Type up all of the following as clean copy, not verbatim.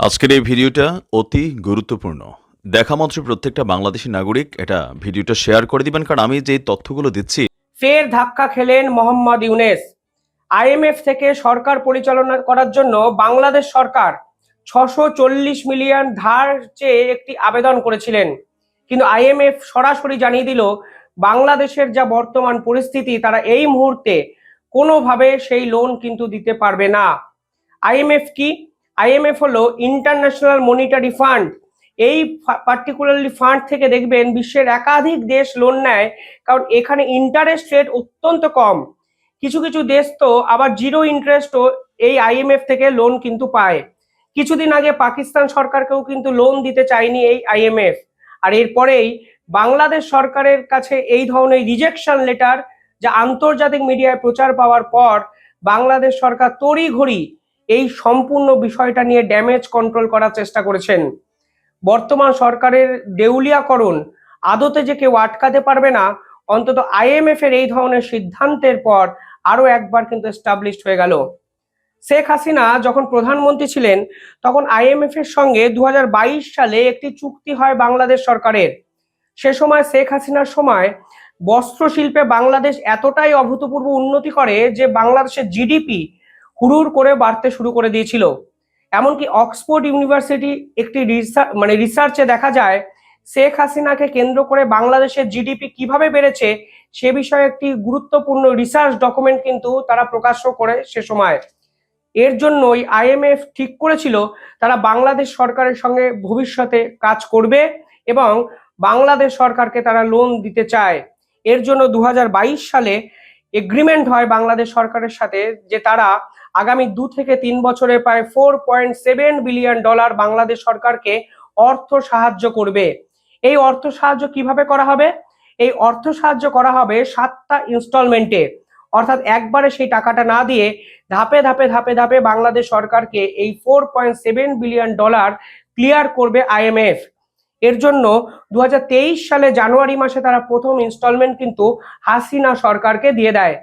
আজকের এই ভিডিওটা অতি গুরুত্বপূর্ণ। দেখা মাত্র প্রত্যেকটা বাংলাদেশী নাগরিক এটা ভিডিওটা শেয়ার করে দিবেন, কারণ আমি যে তথ্যগুলো দিচ্ছি। ফের ধাক্কা খেলেন মোহাম্মদ ইউনূস। আইএমএফ থেকে সরকার পরিচালনা করার জন্য বাংলাদেশ সরকার 640 মিলিয়ন ধার চেয়ে একটি আবেদন করেছিলেন, কিন্তু আইএমএফ সরাসরি জানিয়ে দিল বাংলাদেশের যা বর্তমান পরিস্থিতি তারা এই মুহূর্তে কোনোভাবে সেই লোন কিন্তু দিতে পারবে না। আইএমএফ কি? আইএমএফ হলো ইন্টারন্যাশনাল মনিটারি ফান্ড। এই পার্টিকুলারলি ফান্ড থেকে দেখবেন বিশ্বের একাধিক দেশ লোন নেয়, কারণ এখানে ইন্টারেস্ট রেট অত্যন্ত কম। কিছু কিছু দেশ তো আবার জিরো ইন্টারেস্টও এই আইএমএফ থেকে লোন কিন্তু পায়। কিছুদিন আগে পাকিস্তান সরকারকেও কিন্তু লোন দিতে চায়নি এই আইএমএফ, আর এরপরেই বাংলাদেশ সরকারের কাছে এই ধরনের রিজেকশন লেটার যা আন্তর্জাতিক মিডিয়ায় প্রচার পাওয়ার পর বাংলাদেশ সরকার তড়িঘড়ি এই সম্পূর্ণ বিষয়টা নিয়ে ড্যামেজ কন্ট্রোল করার চেষ্টা করেছেন। বর্তমান সরকারের দেউলিয়াকরণ আদতে যে কেউ আটকাতে পারবে না, অন্তত আইএমএফ এর এই ধরনের সিদ্ধান্তের পর আরো একবার কিন্তু এস্টাবলিশড হয়ে গেল। শেখ হাসিনা যখন প্রধানমন্ত্রী ছিলেন তখন আইএমএফ এর সঙ্গে 2022 সালে একটি চুক্তি হয় বাংলাদেশ সরকারের। সে সময় শেখ হাসিনার সময় বস্ত্র শিল্পে বাংলাদেশ এতটাই অভূতপূর্ব উন্নতি করে যে বাংলাদেশের জিডিপি হুড়ুর করে বাড়তে শুরু করে দিয়েছিল। এমনকি অক্সফোর্ড ইউনিভার্সিটি একটি রিসার্চে দেখা যায় শেখ হাসিনাকে কেন্দ্র করে বাংলাদেশের জিডিপি কিভাবে বেড়েছে সে বিষয়ে একটি গুরুত্বপূর্ণ রিসার্চ ডকুমেন্ট কিন্তু তারা প্রকাশ করে সে সময়। এর জন্যই আইএমএফ ঠিক করেছিল তারা বাংলাদেশ সরকারের সঙ্গে ভবিষ্যতে কাজ করবে এবং বাংলাদেশ সরকারকে তারা লোন দিতে চায়। এর জন্য 2022 সালে এগ্রিমেন্ট হয় বাংলাদেশ সরকারের সাথে যে তারা আগামী 2 থেকে 3 বছরে প্রায় $4.7 বিলিয়ন বাংলাদেশ সরকারকে অর্থ সাহায্য করবে। এই অর্থ সাহায্য কিভাবে করা হবে? এই অর্থ সাহায্য করা হবে 7টা ইনস্টলমেন্টে, অর্থাৎ একবারে সেই টাকাটা না দিয়ে ধাপে ধাপে ধাপে ধাপে বাংলাদেশ সরকারকে এই $4.7 বিলিয়ন ক্লিয়ার করবে আইএমএফ। এর জন্য 2023 সালে জানুয়ারি মাসে তারা প্রথম ইনস্টলমেন্ট কিন্তু হাসিনা সরকারকে দিয়ে দেয়।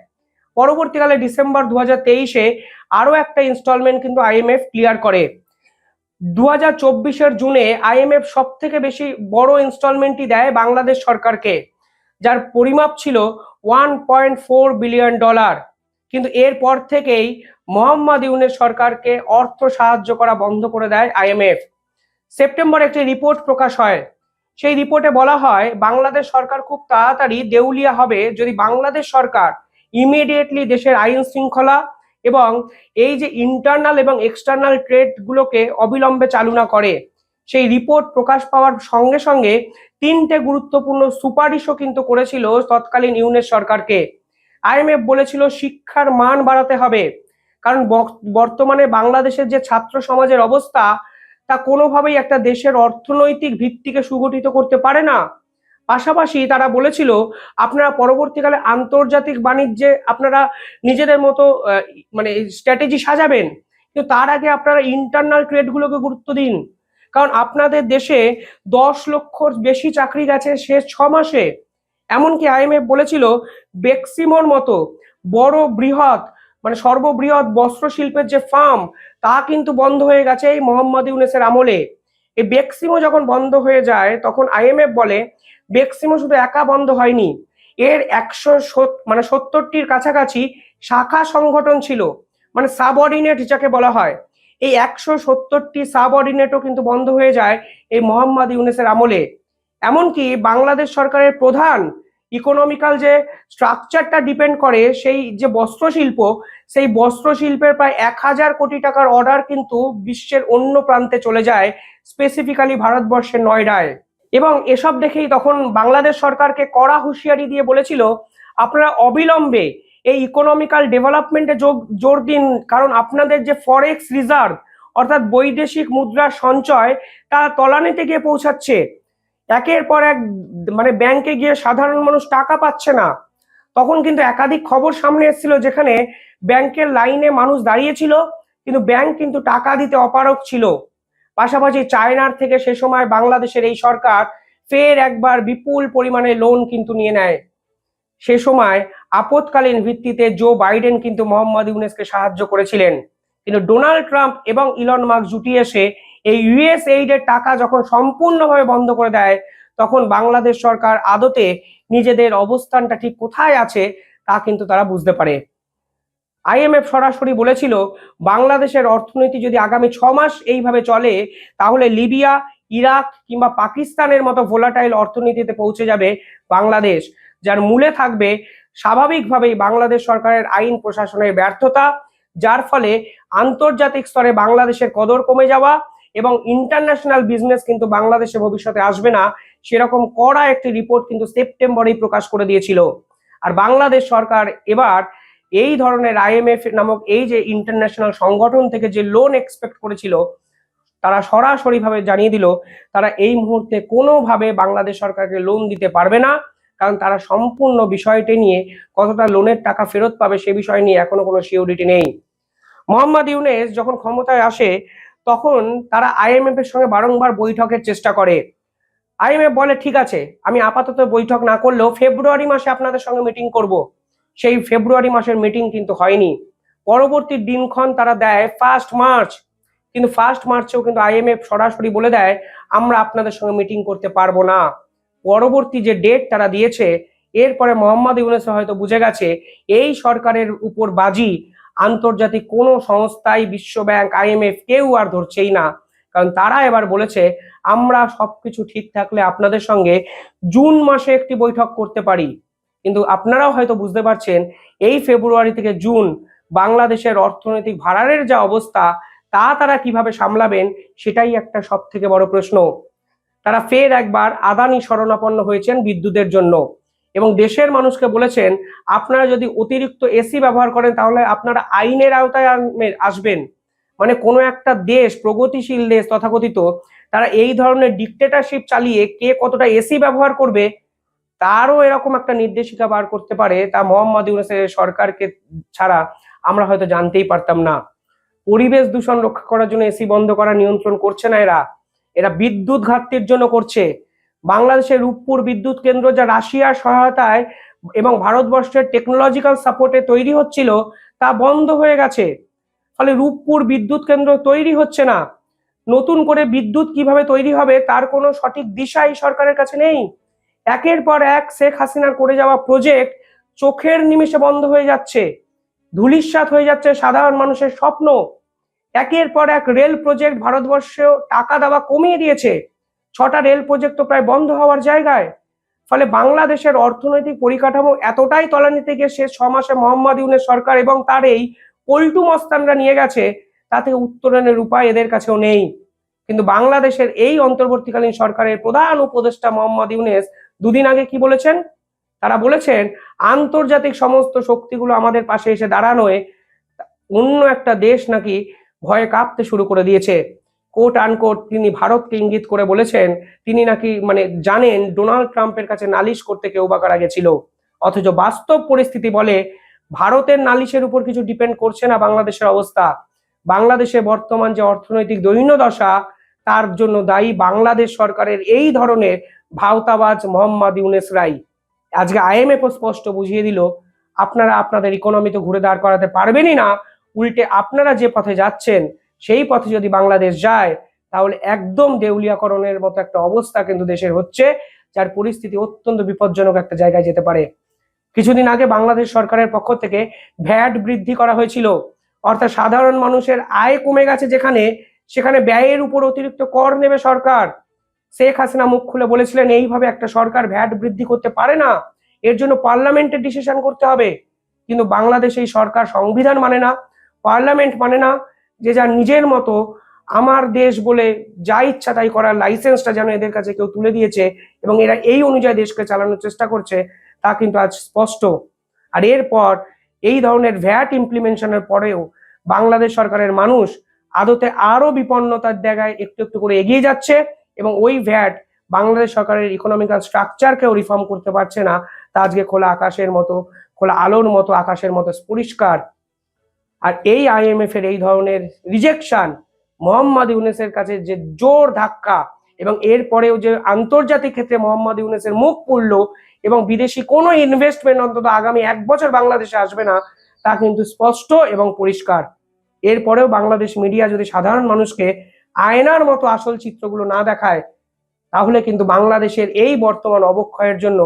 পরবর্তীকালে ডিসেম্বর 2023-এ আরো একটা ইনস্টলমেন্ট কিন্তু আইএমএফ ক্লিয়ার করে। 2024-এর জুনে আইএমএফ সব থেকে বেশি বড় ইনস্টলমেন্টই দেয় বাংলাদেশ সরকারকে, যার পরিমাপ ছিল $1.4 বিলিয়ন। কিন্তু এরপর থেকেই মোহাম্মদ ইউনূস সরকারকে অর্থ সাহায্য করা বন্ধ করে দেয় আইএমএফ। সেপ্টেম্বরে একটি রিপোর্ট প্রকাশ হয়। সেই রিপোর্টে বলা হয় বাংলাদেশ সরকার খুব তাড়াতাড়ি দেউলিয়া হবে যদি বাংলাদেশ সরকার ইমিডিয়েটলি দেশের আইন শৃঙ্খলা এবং এই যে ইন্টারনাল এবং এক্সটার্নাল ট্রেড গুলোকে অবিলম্বে চালু না করে। সেই রিপোর্ট প্রকাশ পাওয়ার সঙ্গে সঙ্গে 3টে গুরুত্বপূর্ণ সুপারিশও কিন্তু করেছিল তৎকালীন ইউনূস সরকারকে। আইএমএফ বলেছিল শিক্ষার মান বাড়াতে হবে, কারণ বর্তমানে বাংলাদেশের যে ছাত্র সমাজের অবস্থা তা কোনোভাবেই একটা দেশের অর্থনৈতিক ভিত্তিকে সুগঠিত করতে পারে না। পাশাপাশি তারা বলেছিল আপনারা পরবর্তীকালে আন্তর্জাতিক বাণিজ্যে আপনারা নিজেদের মতো স্ট্র্যাটেজি সাজাবেন, কিন্তু তার আগে আপনারা ইন্টারনাল ট্রেডগুলোকে গুরুত্ব দিন, কারণ আপনাদের দেশে 10 লক্ষর বেশি চাকরি গেছে শেষ 6 মাসে। এমনকি আইএমএফ বলেছিল বেক্সিমোর মতো বড় বৃহৎ সর্ববৃহৎ বস্ত্র শিল্পের যে ফার্ম তা কিন্তু বন্ধ হয়ে গেছে এই মোহাম্মদ ইউনূসের আমলে। এই বেক্সিমো যখন বন্ধ হয়ে যায় তখন আইএমএফ বলে বেক্সিমো শুধু একা বন্ধ হয়নি, এর 170টির কাছাকাছি শাখা সংগঠন ছিল, সাবঅর্ডিনেট যাকে বলা হয়। এই 170টি সাবঅর্ডিনেটও কিন্তু বন্ধ হয়ে যায় এই মোহাম্মদ ইউনূসের আমলে। এমনকি বাংলাদেশ সরকারের প্রধান ইকোনমিক্যাল যে স্ট্রাকচারটা ডিপেন্ড করে সেই যে বস্ত্রশিল্প, সেই বস্ত্রশিল্পের প্রায় 1000 কোটি টাকার অর্ডার কিন্তু বিশ্বের অন্য প্রান্তে চলে যায়, স্পেসিফিক্যালি ভারতবর্ষের নয়ডায়। এবং এসব দেখেই তখন বাংলাদেশ সরকারকে কড়া হুঁশিয়ারি দিয়ে বলেছিল আপনারা অবিলম্বে এই ইকোনমিক্যাল ডেভেলপমেন্টে জোর দিন, কারণ আপনাদের যে ফরেক্স রিজার্ভ অর্থাৎ বৈদেশিক মুদ্রার সঞ্চয় তা তলানিতে গিয়ে পৌঁছাচ্ছে। একের পর এক ব্যাংকে গিয়ে সাধারণ মানুষ টাকা পাচ্ছে না। তখন কিন্তু একাধিক খবর সামনে এসেছিল যেখানে ব্যাংকের লাইনে মানুষ দাঁড়িয়েছিল কিন্তু ব্যাংক কিন্তু টাকা দিতে অপারগ ছিল। পাশাপাশি চায়নার থেকে সে সময় বাংলাদেশের এই সরকার ফের একবার বিপুল পরিমাণে লোন কিন্তু নিয়ে নেয়। সে সময় আপৎকালীন ভিত্তিতে জো বাইডেন কিন্তু মোহাম্মদ ইউনূসকে সাহায্য করেছিলেন, কিন্তু ডোনাল্ড ট্রাম্প এবং ইলন মাস্ক জুটিয়ে এসে এই USAID এর টাকা যখন সম্পূর্ণভাবে বন্ধ করে দেয়, তখন বাংলাদেশ সরকার আদতে নিজেদের অবস্থানটা ঠিক কোথায় আছে তা কিন্তু তারা বুঝতে পারে। IMF সরাসরি বলেছিল বাংলাদেশের অর্থনীতি যদি আগামী 6 মাস এইভাবে চলে তাহলে লিবিয়া, ইরাক কিংবা পাকিস্তানের মতো ভোলাটাইল অর্থনীতিতে পৌঁছে যাবে বাংলাদেশ, যার মূলে থাকবে স্বাভাবিকভাবেই বাংলাদেশ সরকারের আইন প্রশাসনের ব্যর্থতা, যার ফলে আন্তর্জাতিক স্তরে বাংলাদেশের কদর কমে যাওয়া এবং ইন্টারন্যাশনাল বিজনেস কিন্তু বাংলাদেশে ভবিষ্যতে আসবে না, সেরকম কড়া একটি রিপোর্ট কিন্তু সেপ্টেম্বরেই প্রকাশ করে দিয়েছিল। আর বাংলাদেশ সরকার এবার এই ধরনের IMF নামক এই যে ইন্টারন্যাশনাল সংগঠন থেকে যে লোন এক্সপেক্ট করেছিল, তারা সরাসরিভাবে জানিয়ে দিল তারা এই মুহূর্তে কোনোভাবে বাংলাদেশ সরকারকে লোন দিতে পারবে না, কারণ তারা সম্পূর্ণ বিষয়টি নিয়ে কতটা লোনের টাকা ফেরত পাবে সে বিষয় নিয়ে এখনো কোনো সিওরিটি নেই। মোহাম্মদ ইউনূস যখন ক্ষমতায় আসে তখন তারা IMF এর সঙ্গে বারংবার বৈঠকের চেষ্টা করে। IMF বলে ঠিক আছে, আমি আপাতত বৈঠক না করলেও ফেব্রুয়ারি মাসে আপনাদের সঙ্গে মিটিং করব। সেই ফেব্রুয়ারি মাসের মিটিং কিন্তু হয়নি। পরবর্তী দিনক্ষণ তারা দেয় 1 মার্চ, কিন্তু 1 মার্চেও কিন্তু IMF সরাসরি বলে দেয় আমরা আপনাদের সঙ্গে মিটিং করতে পারবো না। পরবর্তী যে ডেট তারা দিয়েছে, এরপরে মোহাম্মদ ইউনূস হয়তো বুঝে গেছে এই সরকারের উপর বাজি আন্তর্জাতিক কোনো সংস্থাই, বিশ্ব ব্যাংক, IMF কেউ আর ধরছেই না, কারণ তারা এবার বলেছে আমরা সবকিছু ঠিক থাকলে আপনাদের সঙ্গে জুন মাসে একটি বৈঠক করতে পারি। কিন্তু আপনারাও হয়তো বুঝতে পারছেন এই ফেব্রুয়ারি থেকে জুন বাংলাদেশের অর্থনৈতিক ভাড়ারের যা অবস্থা তা তারা কিভাবে সামলাবেন সেটাই একটা সব থেকে বড় প্রশ্ন। তারা ফের একবার আদানি শরণাপন্ন হয়েছেন বিদ্যুতের জন্য এবং দেশের মানুষকে বলেছেন আপনারা যদি অতিরিক্ত এসি ব্যবহার করেন তাহলে আপনারা আইনের আওতায় আসবেন। মানে কোনো একটা দেশ, প্রগতিশীল দেশ তথাকথিত, তারা এই ধরনের ডিক্টেটরশিপ চালিয়ে কে কতটা এসি ব্যবহার করবে তারও এরকম একটা নির্দেশিকা বার করতে পারে, তা মোহাম্মদ ইউনূসের সরকারকে ছাড়া আমরা হয়তো জানতেই পারতাম না। পরিবেশ দূষণ রক্ষা করার জন্য এসি বন্ধ করা নিয়ন্ত্রণ করছে না এরা বিদ্যুৎ ঘাটতির জন্য করছে। বাংলাদেশের রূপপুর বিদ্যুৎ কেন্দ্র যা রাশিয়ার সহায়তায় এবং ভারতবর্ষের টেকনোলজিক্যাল সাপোর্টে তৈরি হচ্ছিল তা বন্ধ হয়ে গেছে, ফলে রূপপুর বিদ্যুৎ কেন্দ্র তৈরি হচ্ছে না। নতুন করে বিদ্যুৎ কিভাবে তৈরি হবে তার কোনো সঠিক দিশা এই সরকারের কাছে নেই। একের পর এক শেখ হাসিনার করে যাওয়া প্রজেক্ট চোখের নিমেষে বন্ধ হয়ে যাচ্ছে, ধূলিসাৎ হয়ে যাচ্ছে সাধারণ মানুষের স্বপ্ন। একের পর এক রেল প্রজেক্ট ভারতবর্ষেও টাকা দেওয়া কমিয়ে দিয়েছে, 6টা রেল প্রজেক্ট তো প্রায় বন্ধ হওয়ার জায়গায়। ফলে বাংলাদেশের অর্থনৈতিক পরিকাঠামো এতটাই তলানিতে গিয়ে শেষ 6 মাসে মোহাম্মদ ইউনূস সরকার এবং তার এই পল্টু মস্তানরা নিয়ে গেছে, তা থেকে উত্তরণের উপায় এদের কাছেও নেই। কিন্তু বাংলাদেশের এই অন্তর্বর্তীকালীন সরকারের প্রধান উপদেষ্টা মোহাম্মদ ইউনূস দুদিন আগে কি বলেছেন? তারা বলেছেন আন্তর্জাতিক সমস্ত শক্তিগুলো আমাদের পাশে এসে দাঁড়ানোয় অন্য একটা দেশ নাকি ভয়ে কাঁপতে শুরু করে দিয়েছে। কোট আনকোট তিনি ভারতকে ইঙ্গিত করে বলেছেন তিনি নাকি জানেন ডোনাল্ড ট্রাম্পের কাছে নালিশ করতে কেউ বা কারা গেছিল, অথচ বাস্তব পরিস্থিতি বলে ভারতের নালিশের উপর কিছু ডিপেন্ড করছে না বাংলাদেশের অবস্থা। বাংলাদেশে বর্তমান যে অর্থনৈতিক দৈন্যদশা তার জন্য দায়ী বাংলাদেশ সরকারের এই ধরনের ভাওতাবাজ মোহাম্মদ ইউনূসরাই। আজকে IMF স্পষ্ট বুঝিয়ে দিল আপনারা আপনাদের ইকোনমি তো ঘুরে দাঁড় করাতে পারবেনই না, উল্টে আপনারা যে পথে যাচ্ছেন সেই পথে যদি বাংলাদেশ যায় তাহলে একদম দেউলিয়াকরণের মতো একটা অবস্থা কিন্তু দেশের হচ্ছে, যার পরিস্থিতি অত্যন্ত বিপজ্জনক একটা জায়গায় যেতে পারে। কিছুদিন আগে বাংলাদেশ সরকারের পক্ষ থেকে ভ্যাট বৃদ্ধি করা হয়েছিল, অর্থাৎ সাধারণ মানুষের আয় কমে গেছে সেখানে ব্যয়ের উপর অতিরিক্ত কর নেবে সরকার। শেখ হাসিনা মুখ খুলে বলেছিলেন এইভাবে একটা সরকার ভ্যাট বৃদ্ধি করতে পারে না, এর জন্য পার্লামেন্টের ডিসিশন করতে হবে। কিন্তু বাংলাদেশ এই সরকার সংবিধান মানে না, পার্লামেন্ট মানে না, যে যার নিজের মতো আমার দেশ বলে যা ইচ্ছা তাই করার লাইসেন্সটা যেন এদের কাছে কেউ তুলে দিয়েছে এবং এরা এই অনুযায়ী দেশকে চালানোর চেষ্টা করছে, তা কিন্তু আজ স্পষ্ট। আর এরপর এই ধরনের ভ্যাট ইমপ্লিমেন্টেশনের পরেও বাংলাদেশ সরকারের মানুষ আদতে আরো বিপন্নতার জায়গায় একটু একটু করে এগিয়ে যাচ্ছে এবং ওই ভ্যাট বাংলাদেশ সরকারের ইকোনমিক্যাল স্ট্রাকচারকেও রিফর্ম করতে পারছে না, তা আজকে খোলা আকাশের মতো, খোলা আলোর মতো, আকাশের মতো পরিষ্কার। আর এই IMF এর এই ধরনের রিজেকশন মোহাম্মদ ইউনূসের কাছে যে জোর ধাক্কা এবং এরপরেও যে আন্তর্জাতিক ক্ষেত্রে মোহাম্মদ ইউনূসের মুখ পুড়লো এবং বিদেশি কোনো ইনভেস্টমেন্ট অন্তত আগামী 1 বছর বাংলাদেশে আসবে না, তা কিন্তু স্পষ্ট এবং পরিষ্কার। এরপরেও বাংলাদেশ মিডিয়া যদি সাধারণ মানুষকে আয়নার মতো আসল চিত্রগুলো না দেখায়, তাহলে কিন্তু বাংলাদেশের এই বর্তমান অবক্ষয়ের জন্য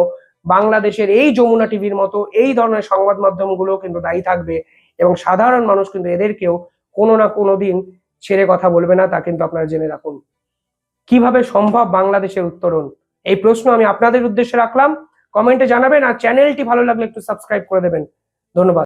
বাংলাদেশের এই যমুনা টিভির মতো এই ধরনের সংবাদ মাধ্যমগুলো কিন্তু দায়ী থাকবে, এবং সাধারণ মানুষ কিন্তু এদেরকেও কোনো না কোনো দিন ছেড়ে কথা বলবে না, তা কিন্তু আপনারা জেনে রাখুন। কিভাবে সম্ভব বাংলাদেশের উত্তরণ? এই প্রশ্ন আমি আপনাদের উদ্দেশ্যে রাখলাম, কমেন্টে জানাবেন, আর চ্যানেলটি ভালো লাগলে একটু সাবস্ক্রাইব করে দেবেন। ধন্যবাদ।